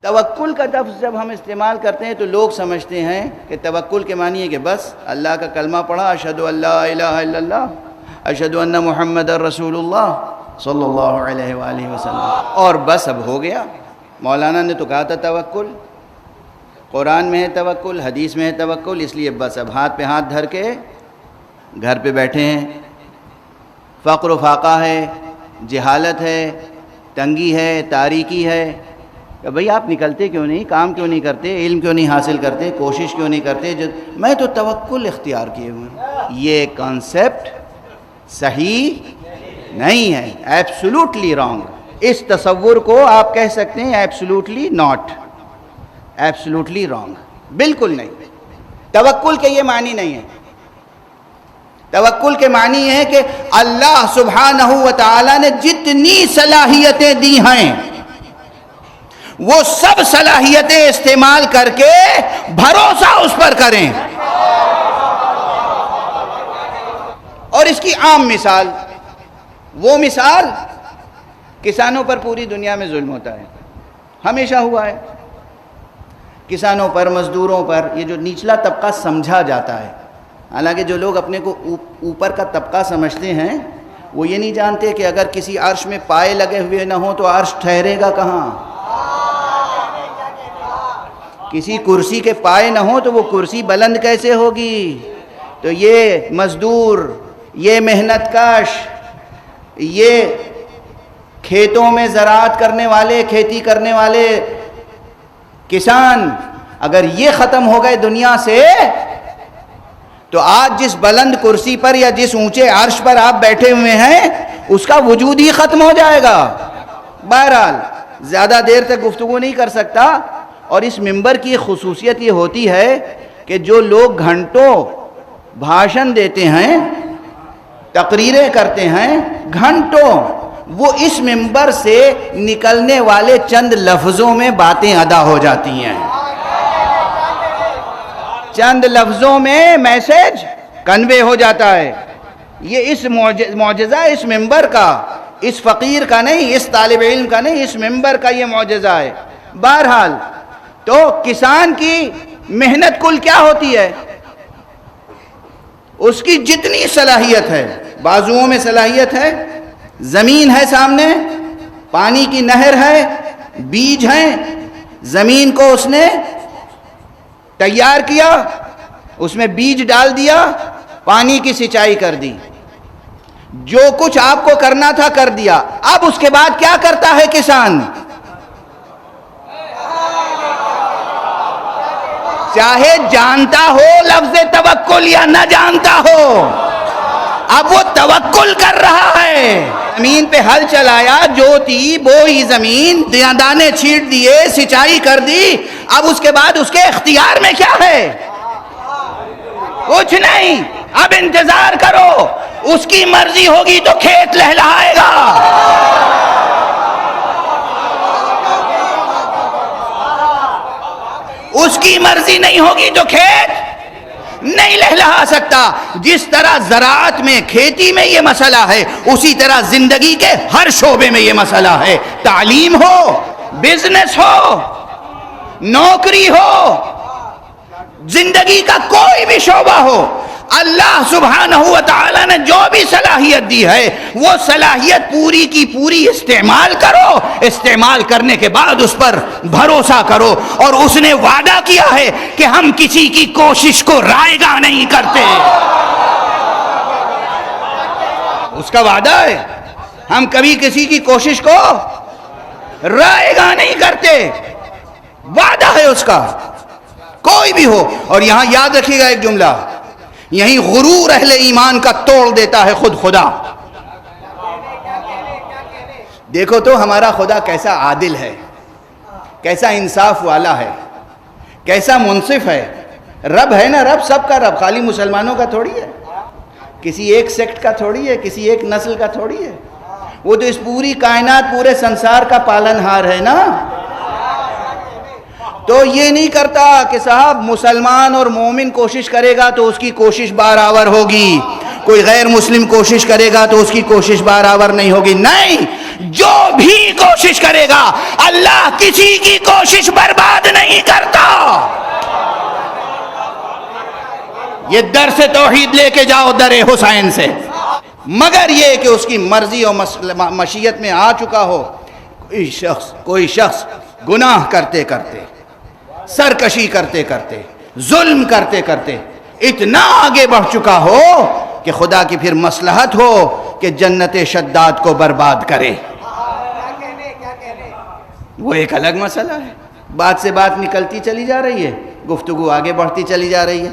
توکل کا لفظ جب ہم استعمال کرتے ہیں تو لوگ سمجھتے ہیں کہ توکل کے معنی ہے کہ بس اللہ کا کلمہ پڑھا، اشہد ان لا الہ الا اللہ، اشہد ان محمد رسول اللہ صلی اللہ علیہ وآلہ وسلم، اور بس اب ہو گیا۔ مولانا نے تو کہا تھا توکل، قرآن میں ہے توکل، حدیث میں ہے توکل، اس لیے بس اب ہاتھ پہ ہاتھ دھر کے گھر پہ بیٹھے ہیں۔ فقر و فاقہ ہے، جہالت ہے، تنگی ہے، تاریکی ہے، کہ بھئی آپ نکلتے کیوں نہیں، کام کیوں نہیں کرتے، علم کیوں نہیں حاصل کرتے، کوشش کیوں نہیں کرتے؟ میں تو توکل اختیار کیے ہوئے ہوں۔ یہ کانسیپٹ صحیح نہیں ہے، ایبسولوٹلی رانگ۔ اس تصور کو آپ کہہ سکتے ہیں ایبسولوٹلی ناٹ، ایبسولوٹلی رانگ، بالکل نہیں۔ توکل کے یہ معنی نہیں ہے۔ توکل کے معنی ہے کہ اللہ سبحانہ و تعالی نے جتنی صلاحیتیں دی ہیں وہ سب صلاحیتیں استعمال کر کے بھروسہ اس پر کریں۔ اور اس کی عام مثال، وہ مثال کسانوں پر پوری دنیا میں ظلم ہوتا ہے، ہمیشہ ہوا ہے۔ کسانوں پر، مزدوروں پر، یہ جو نچلا طبقہ سمجھا جاتا ہے، حالانکہ جو لوگ اپنے کو اوپر کا طبقہ سمجھتے ہیں وہ یہ نہیں جانتے کہ اگر کسی عرش میں پائے لگے ہوئے نہ ہوں تو عرش ٹھہرے گا کہاں؟ کسی کرسی کے پائے نہ ہوں تو وہ کرسی بلند کیسے ہوگی؟ تو یہ مزدور، یہ محنت کش، یہ کھیتوں میں زراعت کرنے والے، کھیتی کرنے والے کسان، اگر یہ ختم ہو گئے دنیا سے تو آج جس بلند کرسی پر یا جس اونچے عرش پر آپ بیٹھے ہوئے ہیں اس کا وجود ہی ختم ہو جائے گا۔ بہرحال زیادہ دیر تک گفتگو نہیں کر سکتا، اور اس منبر کی خصوصیت یہ ہوتی ہے کہ جو لوگ گھنٹوں بھاشن دیتے ہیں، تقریریں کرتے ہیں گھنٹوں، وہ اس منبر سے نکلنے والے چند لفظوں میں باتیں ادا ہو جاتی ہیں، چند لفظوں میں میسج کنوے ہو جاتا ہے۔ یہ اس معجزہ اس منبر کا، اس فقیر کا نہیں، اس طالب علم کا نہیں، اس منبر کا یہ معجزہ ہے۔ بہرحال تو کسان کی محنت کل کیا ہوتی ہے؟ اس کی جتنی صلاحیت ہے، بازوؤں میں صلاحیت ہے، زمین ہے سامنے، پانی کی نہر ہے، بیج ہیں، زمین کو اس نے تیار کیا، اس میں بیج ڈال دیا، پانی کی سینچائی کر دی، جو کچھ آپ کو کرنا تھا کر دیا۔ اب اس کے بعد کیا کرتا ہے کسان؟ چاہے جانتا ہو لفظ توکل یا نہ جانتا ہو، اب وہ توکل کر رہا ہے۔ زمین پہ ہل چلایا، جوتی، بوئی زمین، دانے چھیٹ دیے، سینچائی کر دی، اب اس کے بعد اس کے اختیار میں کیا ہے؟ کچھ نہیں۔ اب انتظار کرو، اس کی مرضی ہوگی تو کھیت لہلہائے گا، اس کی مرضی نہیں ہوگی تو کھیت نہیں لہلہا سکتا۔ جس طرح زراعت میں، کھیتی میں یہ مسئلہ ہے، اسی طرح زندگی کے ہر شعبے میں یہ مسئلہ ہے۔ تعلیم ہو، بزنس ہو، نوکری ہو، زندگی کا کوئی بھی شعبہ ہو، اللہ سبحانہ و تعالی نے جو بھی صلاحیت دی ہے وہ صلاحیت پوری کی پوری استعمال کرو، استعمال کرنے کے بعد اس پر بھروسہ کرو، اور اس نے وعدہ کیا ہے کہ ہم کسی کی کوشش کو رائے گاں نہیں کرتے۔ اس کا وعدہ ہے، ہم کبھی کسی کی کوشش کو رائے گاں نہیں کرتے، وعدہ ہے اس کا، کوئی بھی ہو۔ اور یہاں یاد رکھیے گا ایک جملہ، یہیں غرور اہل ایمان کا توڑ دیتا ہے خود خدا۔ دیکھو تو ہمارا خدا کیسا عادل ہے، کیسا انصاف والا ہے، کیسا منصف ہے۔ رب ہے نا، رب سب کا رب، خالی مسلمانوں کا تھوڑی ہے، کسی ایک سیکٹ کا تھوڑی ہے، کسی ایک نسل کا تھوڑی ہے، وہ تو اس پوری کائنات، پورے سنسار کا پالن ہار ہے نا۔ تو یہ نہیں کرتا کہ صاحب مسلمان اور مومن کوشش کرے گا تو اس کی کوشش برابر ہوگی، کوئی غیر مسلم کوشش کرے گا تو اس کی کوشش برابر نہیں ہوگی۔ نہیں، جو بھی کوشش کرے گا اللہ کسی کی کوشش برباد نہیں کرتا. یہ درس توحید لے کے جاؤ در حسین سے. مگر یہ کہ اس کی مرضی اور مشیت میں آ چکا ہو کوئی شخص گناہ کرتے کرتے، سرکشی کرتے کرتے، ظلم کرتے کرتے اتنا آگے بڑھ چکا ہو کہ خدا کی پھر مصلحت ہو کہ جنت شداد کو برباد کرے، وہ ایک الگ مسئلہ ہے. بات سے بات نکلتی چلی جا رہی ہے، گفتگو آگے بڑھتی چلی جا رہی ہے.